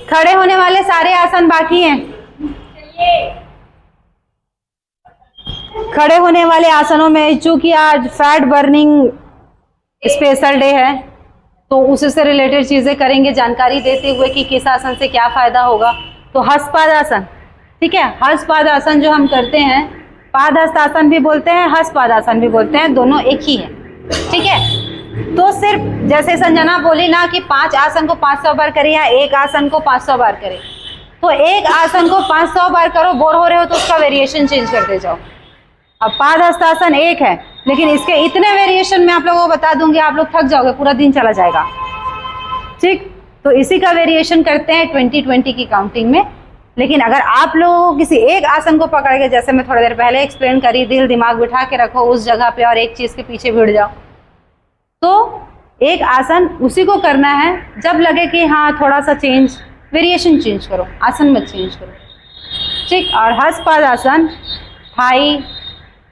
खड़े होने वाले सारे आसन बाकी हैं। खड़े होने वाले आसनों में चूंकि आज फैट बर्निंग स्पेशल डे है तो उससे रिलेटेड चीजें करेंगे, जानकारी देते हुए कि किस आसन से क्या फायदा होगा। तो हस्तपाद आसन, ठीक है, हस्तपाद आसन जो हम करते हैं, पादहस्त आसन भी बोलते हैं, हस्तपाद आसन भी बोलते हैं, दोनों एक ही है, ठीक है। तो सिर्फ जैसे संजना बोली ना कि 5 आसन को 500 बार करें या एक आसन को 500 बार करें, तो एक आसन को 500 बार करो, बोर हो रहे हो तो उसका वेरिएशन चेंज करते जाओ। अब पादहस्तासन एक है लेकिन इसके इतने वेरिएशन में आप लोगों को बता दूंगी, आप लोग थक जाओगे, पूरा दिन चला जाएगा, ठीक। तो इसी का वेरिएशन करते हैं 20-20 की काउंटिंग में। लेकिन अगर आप लोग किसी एक आसन को पकड़ के, जैसे मैं थोड़ी देर पहले एक्सप्लेन करी, दिल दिमाग बिठा के रखो उस जगह पे और एक चीज के पीछे भिड़ जाओ, तो एक आसन उसी को करना है। जब लगे कि हाँ थोड़ा सा चेंज, वेरिएशन चेंज करो, आसन मत चेंज करो, ठीक। और हस्तपाद आसन थाई,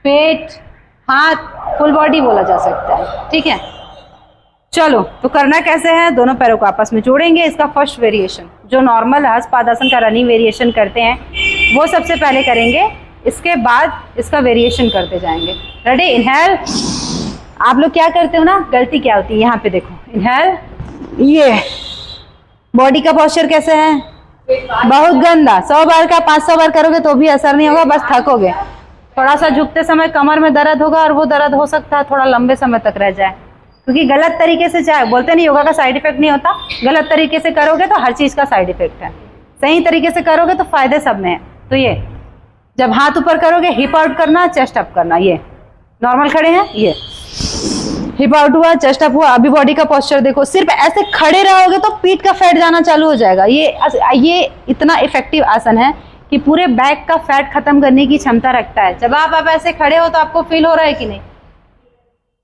पेट, हाथ, फुल बॉडी बोला जा सकता है, ठीक है। चलो तो करना कैसे है, दोनों पैरों को आपस में जोड़ेंगे। इसका फर्स्ट वेरिएशन जो नॉर्मल हस्तपादासन का रनिंग वेरिएशन करते हैं वो सबसे पहले करेंगे, इसके बाद इसका वेरिएशन करते जाएंगे। Ready, inhale. आप लोग क्या करते हो ना, गलती क्या होती है, यहाँ पे देखो, इनहेल, ये बॉडी का पोस्चर कैसे है, बहुत गंदा। 100 बार का 500 बार करोगे तो भी असर नहीं होगा, बस थकोगे। थोड़ा सा झुकते समय कमर में दर्द होगा और वो दर्द हो सकता है थोड़ा लंबे समय तक रह जाए, क्योंकि गलत तरीके से, चाहे बोलते नहीं योगा का साइड इफेक्ट नहीं होता, गलत तरीके से करोगे तो हर चीज का साइड इफेक्ट है, सही तरीके से करोगे तो फायदे सब में है। तो ये जब हाथ ऊपर करोगे, हिप आउट करना, चेस्ट अप करना, ये नॉर्मल खड़े हैं, ये हिप आउट हुआ, चेस्ट अप हुआ। अभी बॉडी का पोस्चर देखो, सिर्फ ऐसे खड़े रहोगे तो पीठ का फैट जाना चालू हो जाएगा। ये इतना इफेक्टिव आसन है कि पूरे बैक का फैट खत्म करने की क्षमता रखता है। जब आप ऐसे खड़े हो तो आपको फील हो रहा है कि नहीं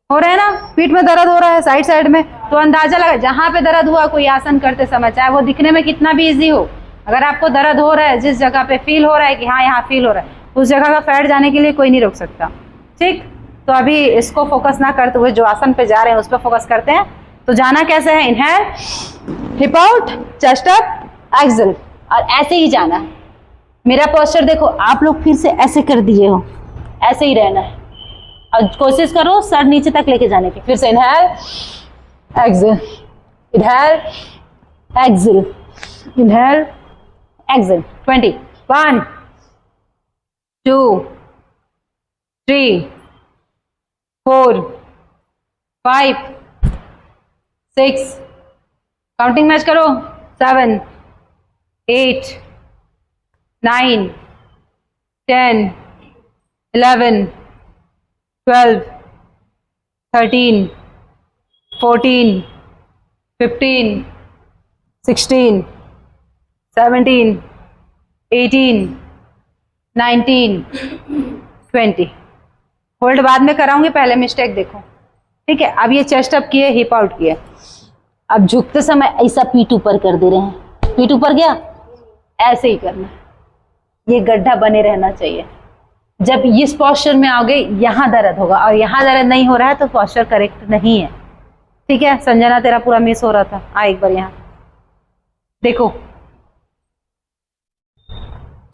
हो रहा है ना, पीठ में दर्द हो रहा है साइड साइड में, तो अंदाजा लगा जहां पे दर्द हुआ कोई आसन करते समय, चाहे वो दिखने में कितना भी इजी हो, अगर आपको दर्द हो रहा है, जिस जगह पे फील हो रहा है कि हाँ यहाँ फील हो रहा है, उस जगह का फैट जाने के लिए कोई नहीं रोक सकता, ठीक। तो अभी इसको फोकस ना करते हुए जो आसन पे जा रहे हैं उस पर फोकस करते हैं। तो जाना कैसे है, inhale, hip out, chest up, exhale, और ऐसे ही जाना है। मेरा पोस्चर देखो, आप लोग फिर से ऐसे कर दिए हो, ऐसे ही रहना है और कोशिश करो सर नीचे तक लेके जाने की। फिर से inhale, exhale, inhale, exhale, inhale, exhale. 20, 1, 2, 3, 4, 5, 6, counting match करो, 7, 8, 9, 10, 11, 12, 13, 14, 15, 16, 17, 18, 19, 20। होल्ड बाद में कराऊंगी, पहले मिस्टेक देखो, ठीक है। अब ये चेस्ट अप किए, हिप आउट किए, अब झुकते समय ऐसा पीठ ऊपर कर दे रहे हैं, पीठ ऊपर गया, ऐसे ही करना, ये गड्ढा बने रहना चाहिए। जब इस पोस्चर में आओगे यहाँ दर्द होगा और यहाँ दर्द नहीं हो रहा है तो पोस्चर करेक्ट नहीं है, ठीक है। संजना तेरा पूरा मिस हो रहा था, आ एक बार यहाँ देखो,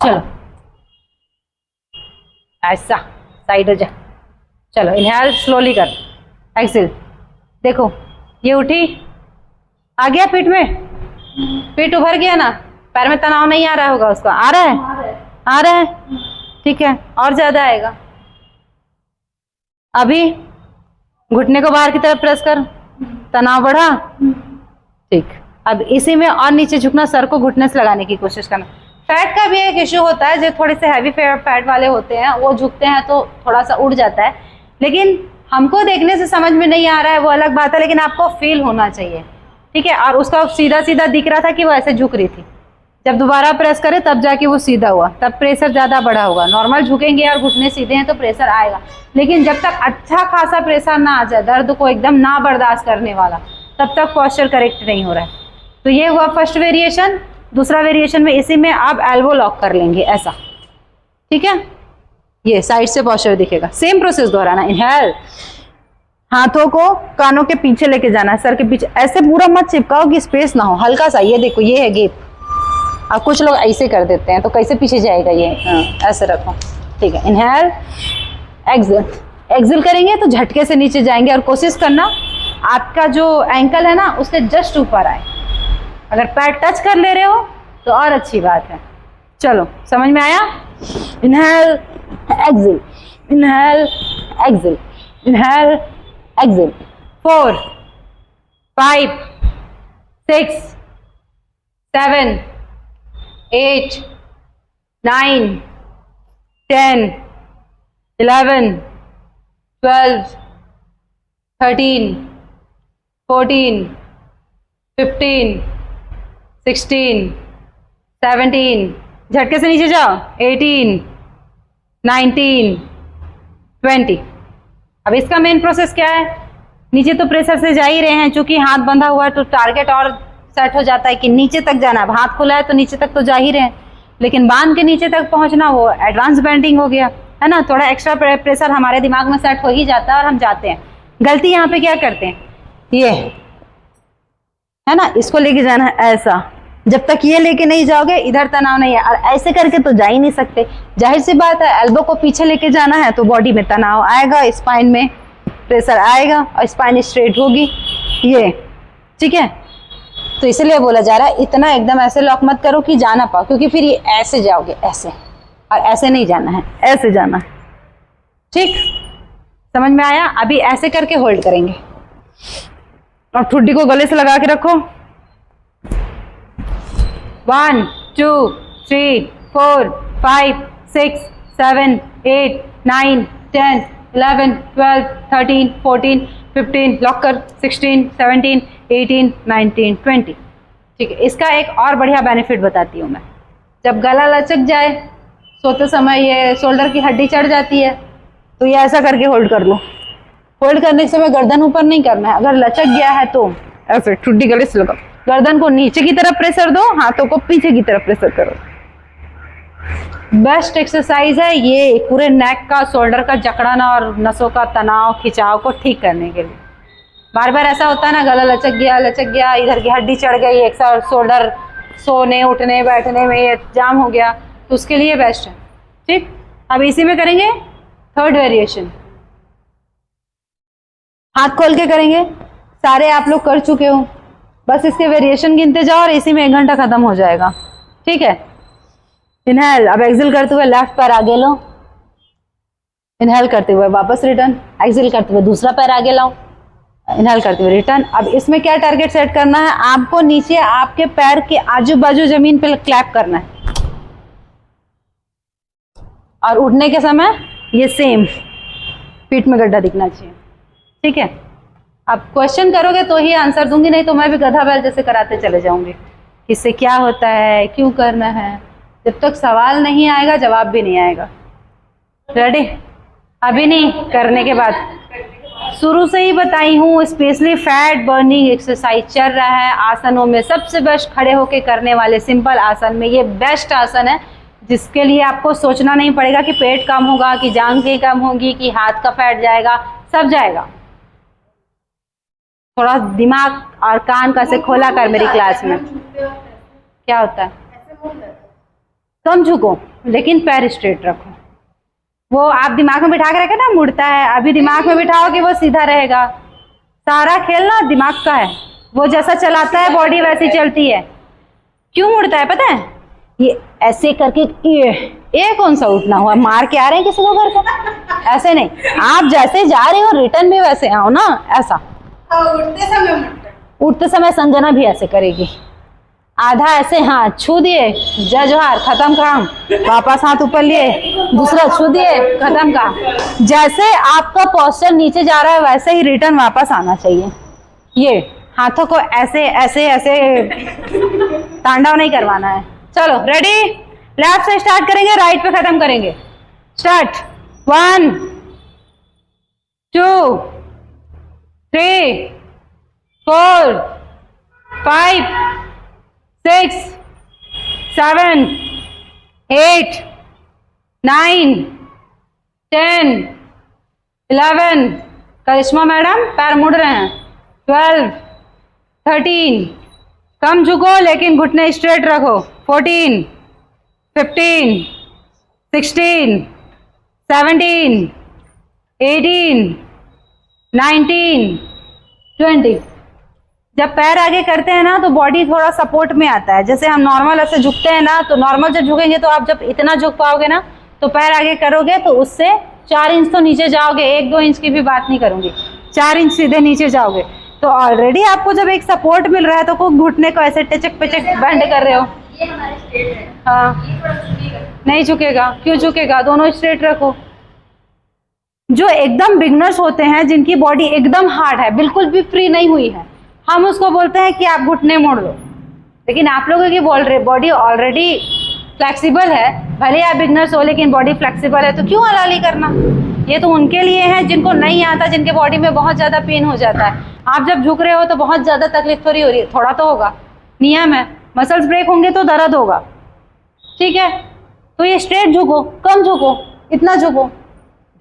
चलो ऐसा साइड हो जा, चलो इनहेल, स्लोली कर, एक्सेल, देखो ये उठी, आ गया पीठ में, पीठ उभर गया ना, पैर में तनाव नहीं आ रहा होगा उसका, आ रहा है, आ रहा है, ठीक है, और ज्यादा आएगा। अभी घुटने को बाहर की तरफ प्रेस कर, तनाव बढ़ा, ठीक। अब इसी में और नीचे झुकना, सर को घुटने से लगाने की कोशिश करना। फैट का भी एक इश्यू होता है, जो थोड़े से हैवी फैट वाले होते हैं वो झुकते हैं तो थोड़ा सा उड़ जाता है, लेकिन हमको देखने से समझ में नहीं आ रहा है वो अलग बात है, लेकिन आपको फील होना चाहिए, ठीक है। और उसका सीधा सीधा दिख रहा था कि वो ऐसे झुक रही थी, जब दोबारा प्रेस करे तब जाके वो सीधा हुआ, तब प्रेशर ज्यादा बढ़ा होगा। नॉर्मल झुकेंगे और घुटने सीधे हैं तो प्रेशर आएगा, लेकिन जब तक अच्छा खासा प्रेशर ना आ जाए, दर्द को एकदम ना बर्दाश्त करने वाला, तब तक पोस्चर करेक्ट नहीं हो रहा है। तो ये हुआ फर्स्ट वेरिएशन। दूसरा वेरिएशन में इसी में आप एल्बो लॉक कर लेंगे ऐसा, ठीक है, ये साइड से पोस्चर दिखेगा। सेम प्रोसेस दोहराना, इनहेल, हाथों को कानों के पीछे लेके जाना है, सर के पीछे, ऐसे पूरा मत चिपकाओ कि स्पेस ना हो, हल्का सा, ये देखो ये है गैप, अब कुछ लोग ऐसे कर देते हैं, तो कैसे पीछे जाएगा ये? हाँ, ऐसे रखो, ठीक है। Inhale, Excel. एक्सेल करेंगे तो झटके से नीचे जाएंगे, और कोशिश करना आपका जो एंकल है ना उससे जस्ट ऊपर आए। अगर पैर टच कर ले रहे हो तो और अच्छी बात है। चलो, समझ में आया? Inhale, exhale, inhale, exhale, inhale, exhale. 4 5 6 7 8 9 10 11 12 13 14 15 16 17, झटके से नीचे जाओ, 18 19 20। अब इसका मेन प्रोसेस क्या है? नीचे तो प्रेशर से जा ही रहे हैं, चूंकि हाथ बंधा हुआ है तो टारगेट और सेट हो जाता है कि नीचे तक जाना है। हाथ खुला है तो नीचे तक तो जा ही रहे हैं, लेकिन बांध के नीचे तक पहुंचना वो एडवांस बेंडिंग हो गया है ना। थोड़ा एक्स्ट्रा प्रेशर हमारे दिमाग में सेट हो ही जाता है और हम जाते हैं। गलती यहाँ पे क्या करते हैं, ये है ना, इसको लेके जाना है ऐसा। जब तक ये लेके नहीं जाओगे इधर तनाव नहीं है, और ऐसे करके तो जा ही नहीं सकते। जाहिर सी बात है, एल्बो को पीछे लेके जाना है तो बॉडी में तनाव आएगा, स्पाइन में प्रेशर आएगा और स्पाइन स्ट्रेट होगी, ये ठीक है। तो इसलिए बोला जा रहा है इतना एकदम ऐसे लॉक मत करो कि जा ना पाओ, क्योंकि फिर ये ऐसे जाओगे, ऐसे, और ऐसे नहीं जाना है, ऐसे जाना है। ठीक, समझ में आया? अभी ऐसे करके होल्ड करेंगे, और ठुड्डी को गले से लगा के रखो। 1 2 3 4 5 6 7 8 9 10 11 12 13 14 15, लॉक कर, 16 17 18 19 20। ठीक है, इसका एक और बढ़िया बेनिफिट बताती हूँ मैं। जब गला लचक जाए, सोते समय ये शोल्डर की हड्डी चढ़ जाती है, तो ये ऐसा करके होल्ड कर लो। होल्ड करने के समय गर्दन ऊपर नहीं करना है। अगर लचक गया है तो ऐसे ठुड्डी गले से लगाओ, गर्दन को नीचे की तरफ प्रेशर दो, हाथों को पीछे की तरफ प्रेशर करो। बेस्ट एक्सरसाइज है ये पूरे नेक का, शोल्डर का जकड़ना और नसों का तनाव खिंचाव को ठीक करने के लिए। बार बार ऐसा होता है ना, गला लचक गया, इधर की हड्डी चढ़ गई, एक साथ शोल्डर सोने उठने बैठने में ये जाम हो गया, तो उसके लिए बेस्ट है। ठीक, अब इसी में करेंगे थर्ड वेरिएशन। हाथ खोल के करेंगे, सारे आप लोग कर चुके हो, बस इसके वेरिएशन गिनते जाओ और इसी में 1 घंटा खत्म हो जाएगा। ठीक है, इनहेल, अब एक्सेल करते हुए लेफ्ट पैर आगे लो, इनहेल करते हुए वापस रिटर्न, एक्सेल करते हुए दूसरा पैर आगे लाओ, इनहेल करते हुए रिटर्न। अब इसमें क्या टारगेट सेट करना है आपको? नीचे आपके पैर के आजू बाजू जमीन पे क्लैप करना है, और उठने के समय ये सेम पीठ में गड्ढा दिखना चाहिए। ठीक है, अब क्वेश्चन करोगे तो ही आंसर दूंगी, नहीं तो मैं भी गधा बैल जैसे कराते चले जाऊंगी। इससे क्या होता है, क्यों करना है, जब तक सवाल नहीं आएगा जवाब भी नहीं आएगा। रेडी? अभी नहीं, करने के बाद। शुरू से ही बताई हूँ, स्पेशली फैट बर्निंग एक्सरसाइज चल रहा है। आसनों में सबसे बेस्ट खड़े होके करने वाले सिंपल आसन में ये बेस्ट आसन है, जिसके लिए आपको सोचना नहीं पड़ेगा कि पेट कम होगा, कि जांघें कम होगी, कि हाथ का फैट जाएगा, सब जाएगा। थोड़ा दिमाग और कान का से खोला कर मेरी क्लास में। क्या होता है? कम झुको, लेकिन पैर स्ट्रेट रखो। वो आप दिमाग में बिठा के रखे ना, मुड़ता है, अभी दिमाग में बिठाओ कि वो सीधा रहेगा। सारा खेल ना दिमाग का है, वो जैसा चलाता है बॉडी वैसी चलती है। क्यों मुड़ता है पता है? ये ऐसे करके, ये कौन सा उठना हुआ, मार के आ रहे हैं किसी को घर पे? ऐसे नहीं, आप जैसे जा रहे हो रिटर्न भी वैसे आओ ना, ऐसा। उठते समय संजना भी ऐसे करेगी, आधा ऐसे, हाँ छू दिए, जय जोहार, खत्म काम, वापस हाथ ऊपर लिए, दूसरा छू दिए, खत्म काम। जैसे आपका पोस्चर नीचे जा रहा है वैसे ही रिटर्न वापस आना चाहिए। ये हाथों को ऐसे ऐसे ऐसे तांडव नहीं करवाना है। चलो रेडी? लेफ्ट से स्टार्ट करेंगे, राइट पे खत्म करेंगे। स्टार्ट। 1 2 3 4 5 6 7 8 9 10 11। करिश्मा मैडम पैर मुड़ रहे हैं। 12 13 कम झुको लेकिन घुटने स्ट्रेट रखो। 14, 15, 16, 17, 18, 19, 20। जब पैर आगे करते हैं ना तो बॉडी थोड़ा सपोर्ट में आता है। जैसे हम नॉर्मल ऐसे झुकते हैं ना, तो नॉर्मल जब झुकेंगे तो आप जब इतना झुक पाओगे ना तो पैर आगे करोगे तो उससे 4 इंच तो नीचे जाओगे। 1-2 इंच की भी बात नहीं करूंगी, 4 इंच सीधे नीचे जाओगे। तो ऑलरेडी आपको जब एक सपोर्ट मिल रहा है तो को घुटने को ऐसे टिचक पिचक बेंड कर रहे हो। ये हमारे स्ट्रेट है, हाँ, ये थोड़ा झुकेगा। नहीं झुकेगा। क्यों झुकेगा? दोनों स्ट्रेट रखो। जो एकदम बिगनर्स होते हैं, जिनकी बॉडी एकदम हार्ड है, बिल्कुल भी फ्री नहीं हुई है, हम उसको बोलते हैं कि आप घुटने मोड़ लो। लेकिन आप लोगों की बॉडी ऑलरेडी फ्लेक्सिबल है, भले आप बिगनर्स हो लेकिन बॉडी फ्लेक्सिबल है, तो क्यों हलाली करना? ये तो उनके लिए है जिनको नहीं आता, जिनके बॉडी में बहुत ज़्यादा पेन हो जाता है। आप जब झुक रहे हो तो बहुत ज़्यादा तकलीफ थोड़ी हो रही है, थोड़ा तो होगा, नियम है। मसल्स ब्रेक होंगे तो दर्द होगा, ठीक है? तो ये स्ट्रेट झुको, कम झुको, इतना झुको,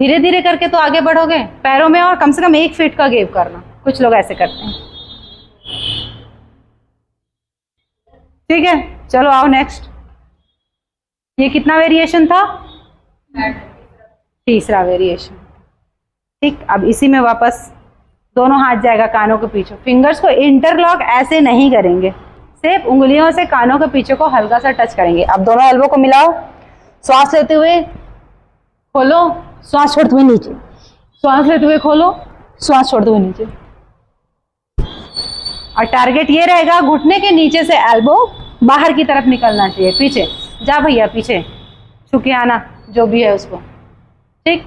धीरे धीरे करके तो आगे बढ़ोगे पैरों में। और कम से कम 1 फीट का गैप करना, कुछ लोग ऐसे करते हैं, ठीक है? चलो आओ नेक्स्ट। ये कितना वेरिएशन था? तीसरा वेरिएशन, ठीक। अब इसी में वापस दोनों हाथ जाएगा कानों के पीछे। फिंगर्स को इंटरलॉक ऐसे नहीं करेंगे, सिर्फ उंगलियों से कानों के पीछे को हल्का सा टच करेंगे। अब दोनों एल्बो को मिलाओ, श्वास लेते हुए खोलो, श्वास छोड़ते हुए नीचे, श्वास लेते हुए खोलो, श्वास छोड़ते हुए नीचे। और टारगेट ये रहेगा घुटने के नीचे से एल्बो बाहर की तरफ निकलना चाहिए। पीछे जा भैया, पीछे छुके आना, जो भी है उसको, ठीक।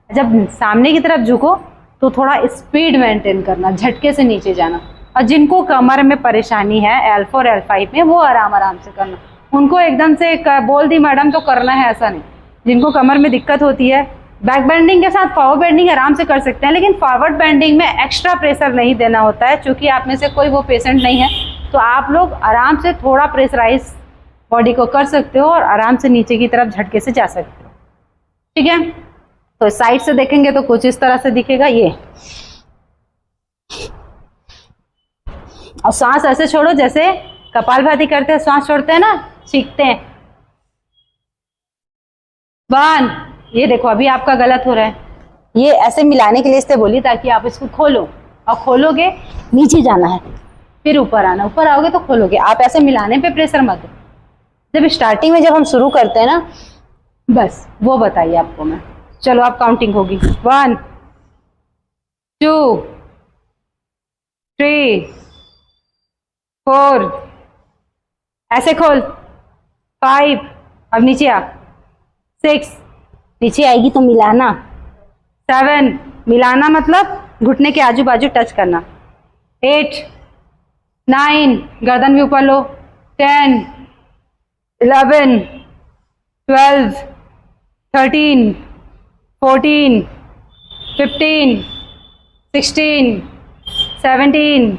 जब सामने की तरफ झुको तो थोड़ा स्पीड मेंटेन करना, झटके से नीचे जाना। और जिनको कमर में परेशानी है L4 L5 में, वो आराम आराम से करना। उनको एकदम से बोल दी मैडम तो करना है, ऐसा नहीं। जिनको कमर में दिक्कत होती है, बैक बेंडिंग के साथ फॉरवर्ड बेंडिंग आराम से कर सकते हैं, लेकिन फॉरवर्ड बेंडिंग में एक्स्ट्रा प्रेशर नहीं देना होता है। चूंकि आप में से कोई वो पेशेंट नहीं है, तो आप लोग आराम से थोड़ा प्रेशराइज बॉडी को कर सकते हो और आराम से नीचे की तरफ झटके से जा सकते हो, ठीक है? तो साइड से देखेंगे तो कुछ इस तरह से दिखेगा ये। और सांस ऐसे छोड़ो जैसे कपालभाति करते हैं, सांस छोड़ते हैं ना, सीखते हैं। 1, ये देखो अभी आपका गलत हो रहा है। ये ऐसे मिलाने के लिए इससे बोली ताकि आप इसको खोलो, और खोलोगे नीचे जाना है, फिर ऊपर आना, ऊपर आओगे तो खोलोगे। आप ऐसे मिलाने पे प्रेशर मत दो। जब स्टार्टिंग में जब हम शुरू करते हैं ना, बस वो बताइए आपको मैं। चलो आप काउंटिंग होगी, 1, 2, 3, 4, ऐसे खोल, 5, अब नीचे आ, 6, नीचे आएगी तो मिलाना, 7, मिलाना मतलब घुटने के आजू बाजू टच करना, 8, 9, गर्दन भी ऊपर लो, 10, 11, 12, 13, 14, 15, 16, 17,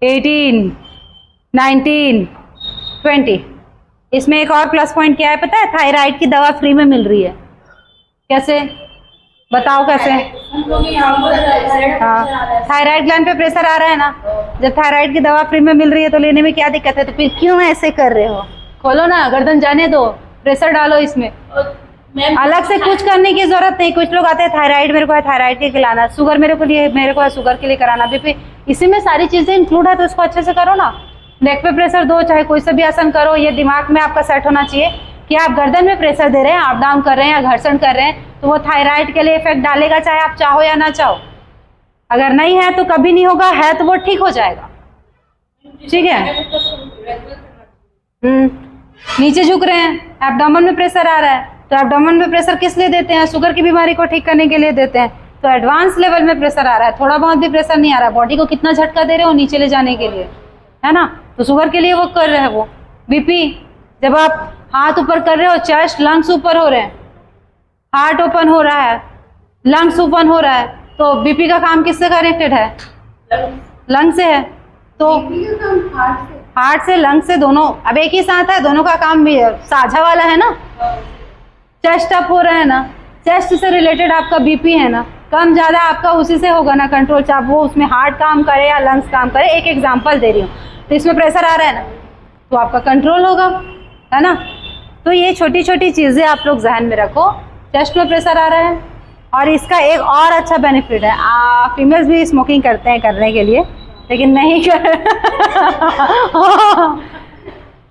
18, 19, 20। इसमें एक और प्लस पॉइंट क्या है पता है? थायराइड की दवा फ्री में मिल रही है। कैसे बताओ कैसे? हाँ, थायराइड ग्लैंड पे प्रेशर आ रहा है ना, जब थायराइड की दवा फ्री में मिल रही है तो लेने में क्या दिक्कत है? तो फिर क्यों ऐसे कर रहे हो? खोलो ना, गर्दन जाने दो, प्रेशर डालो इसमें। अलग से कुछ करने की जरूरत नहीं। कुछ लोग आते हैं थायराइड मेरे को है, थायराइड के खिलाना, शुगर मेरे को है शुगर के लिए कराना, बीपी, इसी में सारी चीजें इंक्लूड है, तो इसको अच्छे से करो ना। नेक पे प्रेशर दो, चाहे कोई सा भी आसन करो। ये दिमाग में आपका सेट होना चाहिए कि आप गर्दन में प्रेशर दे रहे हैं, अप डाउन कर रहे हैं या घर्षण कर रहे हैं, तो वो थायराइड के लिए इफेक्ट डालेगा, चाहे आप चाहो या ना चाहो। अगर नहीं है तो कभी नहीं होगा, है तो वो ठीक हो जाएगा, ठीक है? नीचे झुक रहे हैं, एब्डोमेन में प्रेशर आ रहा है, तो एब्डोमेन में प्रेशर किस लिए देते हैं? शुगर की बीमारी को ठीक करने के लिए देते हैं। तो एडवांस लेवल में प्रेशर आ रहा है, थोड़ा बहुत भी प्रेशर नहीं आ रहा है, बॉडी को कितना झटका दे रहे हो नीचे ले जाने के लिए, है ना? तो शुगर के लिए वो कर रहे हैं। वो बीपी, जब आप हाथ ऊपर कर रहे हो, चेस्ट लंग्स ऊपर हो रहे हैं, हार्ट ओपन हो रहा है, लंग्स ओपन हो रहा है, तो बीपी का काम किससे कनेक्टेड है? लंग से है। तो हार्ट से लंग से दोनों अब एक ही साथ है, दोनों का काम भी साझा वाला है ना। चेस्ट अप हो रहा है ना, चेस्ट से रिलेटेड आपका बीपी है ना, कम ज़्यादा आपका उसी से होगा ना कंट्रोल, चाहे वो उसमें हार्ट काम करे या लंग्स काम करे। एक एग्जांपल दे रही हूँ, तो इसमें प्रेशर आ रहा है ना, तो आपका कंट्रोल होगा, है ना। तो ये छोटी छोटी चीज़ें आप लोग जहन में रखो। चेस्ट में प्रेशर आ रहा है, और इसका एक और अच्छा बेनिफिट है, फीमेल्स भी स्मोकिंग करते हैं करने के लिए, लेकिन नहीं कर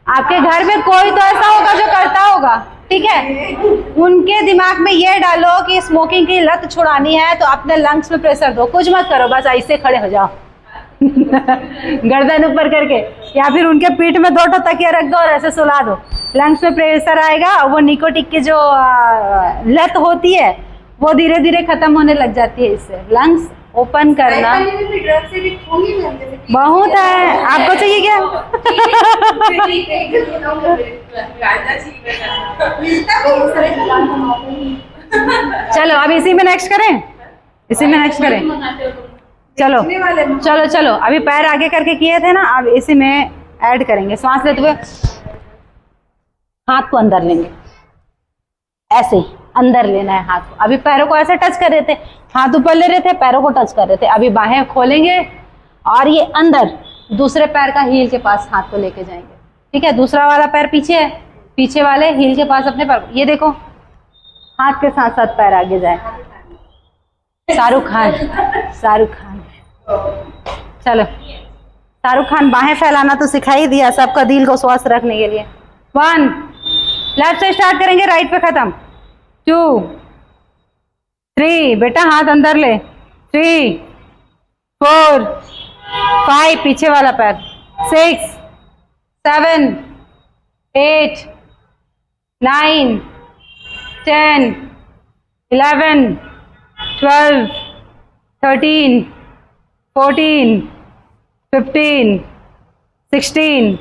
आपके घर में कोई तो ऐसा होगा जो करता होगा, ठीक है। उनके दिमाग में ये डालो कि स्मोकिंग की लत छुड़ानी है तो अपने लंग्स में प्रेशर दो, कुछ मत करो, बस ऐसे खड़े हो जाओ गर्दन ऊपर करके, या फिर उनके पीठ में 2 तकिया रख दो और ऐसे सुला दो। लंग्स में प्रेशर आएगा और वो निकोटिन की जो लत होती है वो धीरे धीरे खत्म होने लग जाती है। इससे लंग्स ओपन करना बहुत है। आपको चाहिए क्या? चलो अब इसी में नेक्स्ट करें, इसी में नेक्स्ट करें। चलो चलो चलो, अभी पैर आगे करके किए थे ना, अब इसी में ऐड करेंगे। सांस लेते हुए हाथ को अंदर लेंगे, ऐसे ही अंदर लेना है हाथ को। अभी पैरों को ऐसे टच कर रहे थे, हाथ ऊपर ले रहे थे, पैरों को टच कर रहे थे। अभी बाहें खोलेंगे और ये अंदर दूसरे पैर का हील के पास हाथ को लेके जाएंगे, ठीक है। दूसरा वाला पैर पीछे है, पीछे वाले हील के पास अपने पैर, ये देखो हाथ के साथ साथ पैर आगे जाए। शाहरुख खान, शाहरुख खान। चलो शाहरुख खान, बाहें फैलाना तो सिखा ही दिया सबका दिल को स्वस्थ रखने के लिए। 1, लेफ्ट से स्टार्ट करेंगे, राइट पे खत्म। 2, 3, बेटा हाथ अंदर ले। 3, 4, 5, पीछे वाला पैर। 6, 7, 8, 9, 10, 11, 12, 13, 14, 15, 16,